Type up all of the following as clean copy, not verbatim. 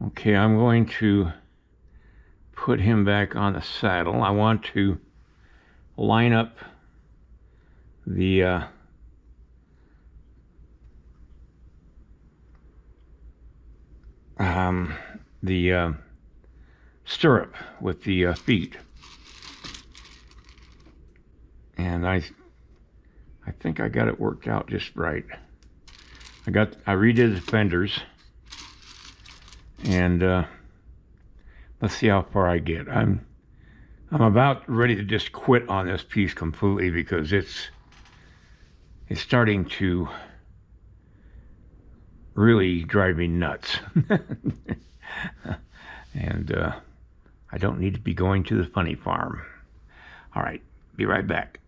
Okay, I'm going to put him back on the saddle. I want to line up the stirrup with the feet, and I think I got it worked out just right. I redid the fenders, and let's see how far I get. I'm about ready to just quit on this piece completely because it's starting to really drive me nuts. And I don't need to be going to the funny farm. All right, be right back.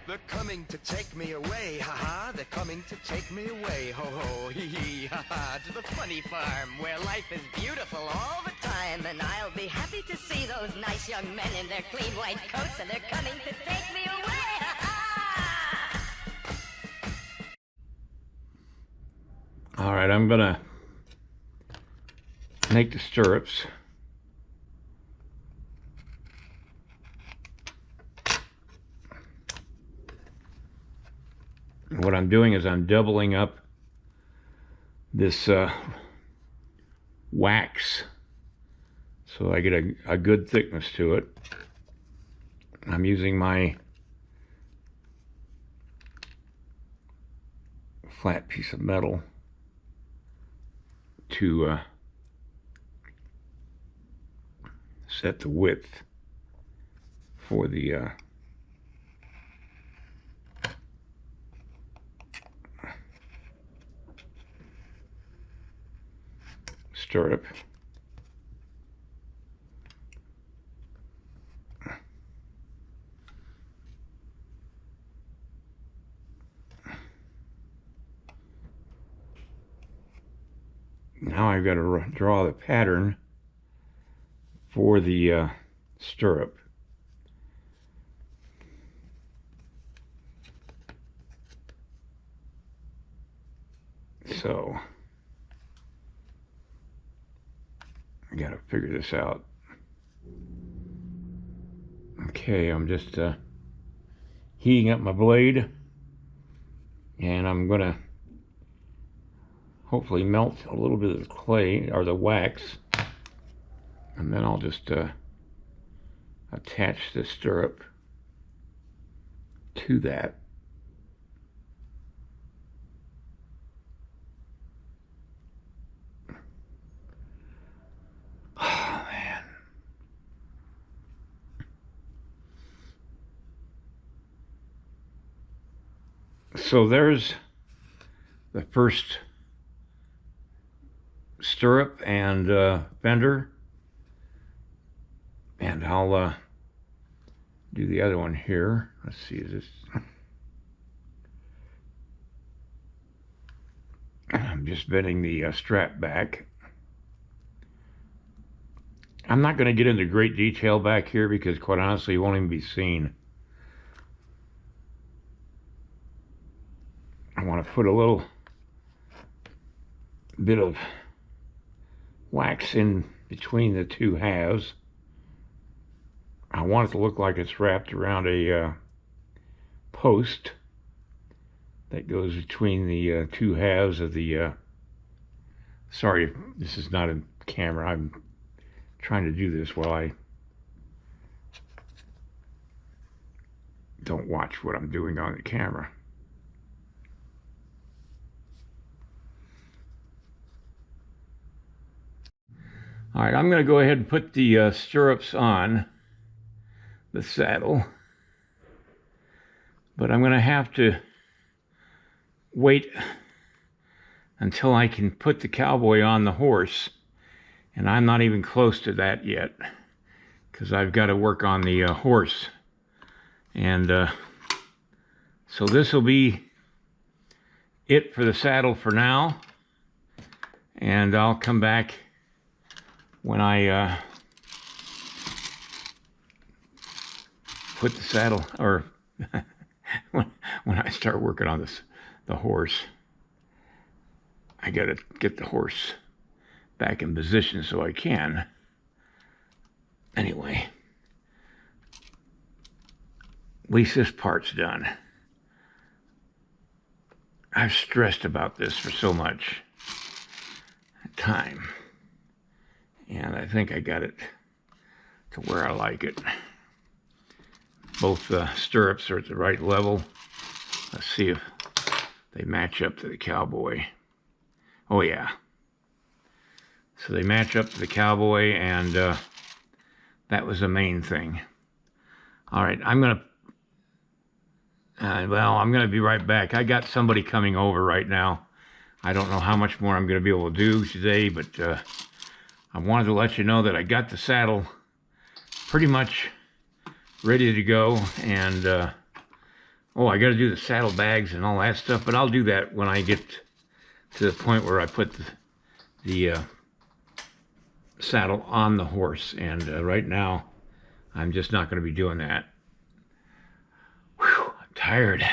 They're coming to take me away, ha-ha. They're coming to take me away, ho-ho, hee-hee, ha-ha. To the funny farm, where life is beautiful all the time. And I'll be happy to see those nice young men in their clean white coats. And they're coming to take me away, ha-ha. All right, I'm gonna make the stirrups. What I'm doing is I'm doubling up this wax so I get a good thickness to it. I'm using my flat piece of metal to set the width for the stirrup. Now I've got to draw the pattern for the stirrup. So I got to figure this out. Okay, I'm just heating up my blade, and I'm gonna hopefully melt a little bit of the clay or the wax, and then I'll just attach the stirrup to that. Oh man. So there's the first stirrup and fender, and I'll do the other one here. Let's see, is this? I'm just bending the strap back. I'm not going to get into great detail back here because quite honestly it won't even be seen. I want to put a little bit of wax in between the two halves. I want it to look like it's wrapped around a post that goes between the two halves of the sorry, this is not a camera. I'm trying to do this while I don't watch what I'm doing on the camera. All right, I'm going to go ahead and put the stirrups on the saddle, but I'm going to have to wait until I can put the cowboy on the horse, and I'm not even close to that yet because I've got to work on the horse. And so this will be it for the saddle for now, and I'll come back when I put the saddle, or when I start working on the horse. I gotta get the horse back in position so I can. Anyway, at least this part's done. I've stressed about this for so much time, and I think I got it to where I like it. Both the stirrups are at the right level. Let's see if they match up to the cowboy. Oh yeah. So they match up to the cowboy, and that was the main thing. All right, I'm gonna be right back. I got somebody coming over right now. I don't know how much more I'm gonna be able to do today, but I wanted to let you know that I got the saddle pretty much ready to go, and oh, I got to do the saddlebags and all that stuff, but I'll do that when I get to the point where I put the saddle on the horse, and right now I'm just not going to be doing that. Whew, I'm tired.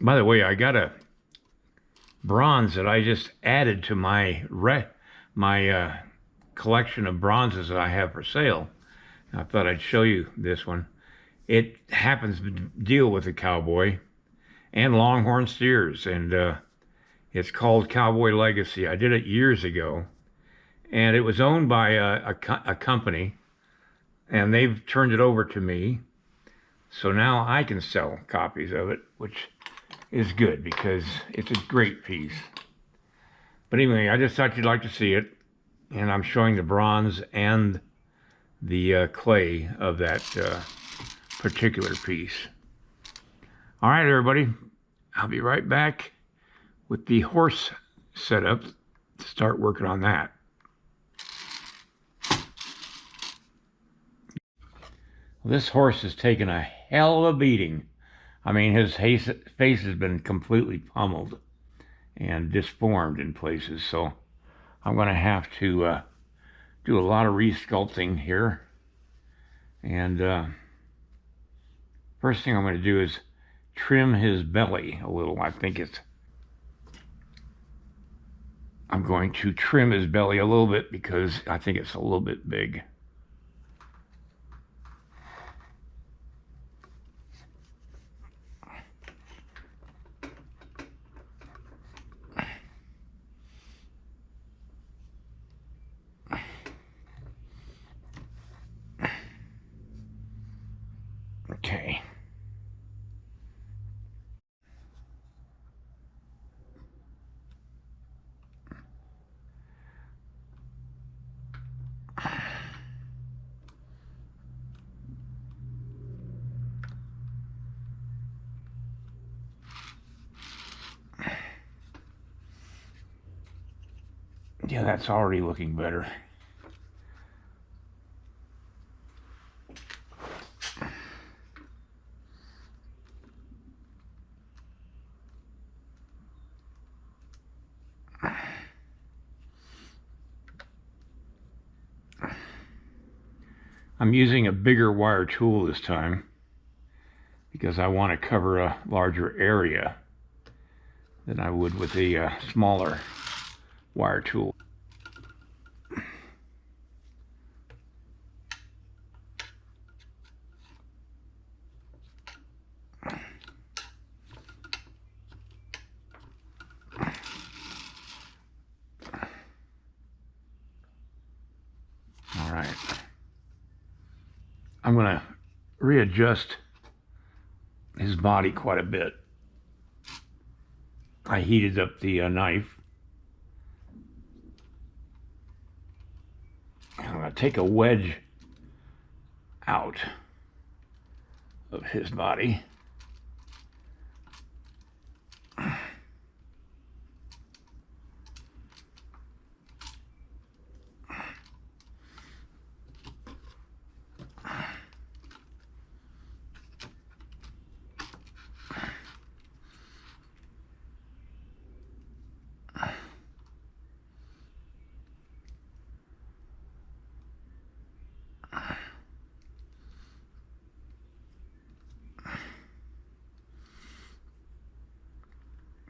By the way, I got a bronze that I just added to my collection of bronzes that I have for sale. I thought I'd show you this one. It happens to deal with a cowboy and longhorn steers, and it's called Cowboy Legacy. I did it years ago, and it was owned by a company, and they've turned it over to me, so now I can sell copies of it, which is good because it's a great piece. But anyway, I just thought you'd like to see it, and I'm showing the bronze and the clay of that particular piece. All right, everybody, I'll be right back with the horse setup to start working on that. This horse has taken a hell of a beating. I mean, his face has been completely pummeled and disformed in places, so I'm going to have to do a lot of resculpting here. And first thing I'm going to do is trim his belly a little. I'm going to trim his belly a little bit because I think it's a little bit big. Okay. Yeah, that's already looking better. I'm using a bigger wire tool this time because I want to cover a larger area than I would with a smaller wire tool. All right. I'm going to readjust his body quite a bit. I heated up the knife. I'm going to take a wedge out of his body.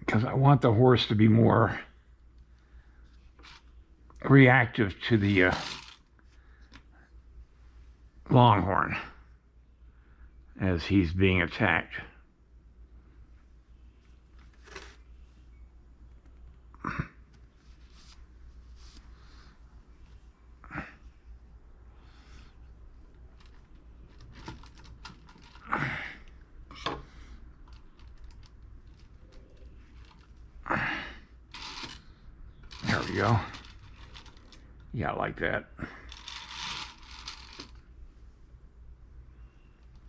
Because I want the horse to be more reactive to the longhorn as he's being attacked. There we go. Yeah, like that.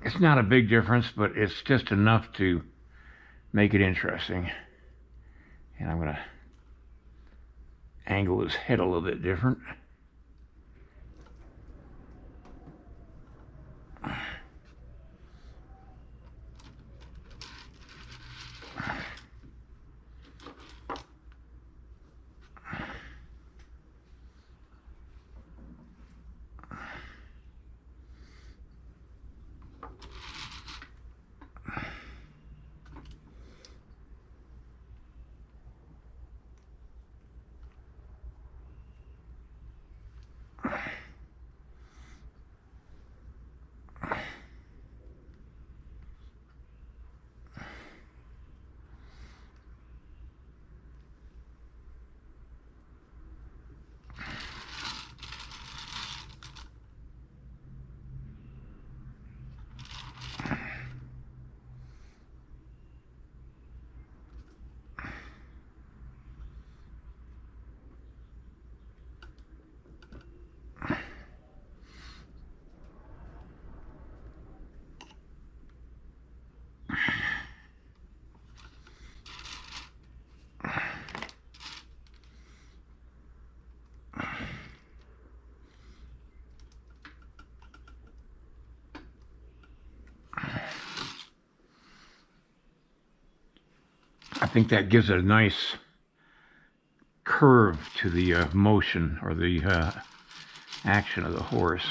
It's not a big difference, but it's just enough to make it interesting. And I'm going to angle his head a little bit different. I think that gives it a nice curve to the motion or the action of the horse.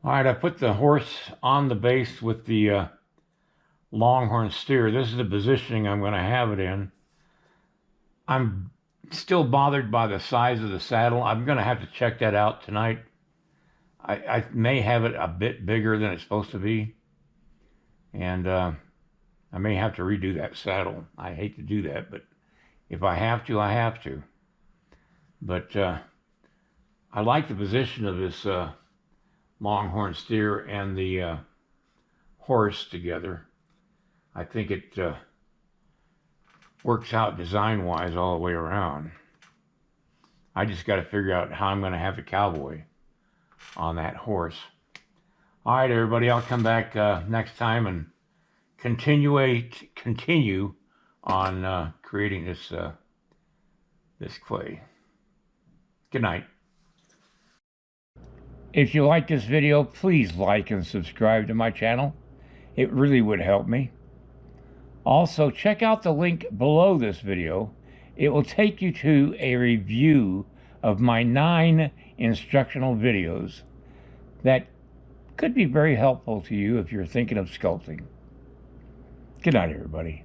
All right, I put the horse on the base with the longhorn steer. This is the positioning I'm going to have it in. I'm still bothered by the size of the saddle. I'm going to have to check that out tonight. I may have it a bit bigger than it's supposed to be. And I may have to redo that saddle. I hate to do that, but if I have to, I have to. But I like the position of this longhorn steer and the horse together. I think it works out design-wise all the way around. I just got to figure out how I'm going to have the cowboy on that horse. All right, everybody, I'll come back next time and continue on creating this this clay. Good night. If you like this video, please like and subscribe to my channel. It really would help me. Also, check out the link below this video. It will take you to a review of my 9 instructional videos that could be very helpful to you if you're thinking of sculpting. Good night, everybody.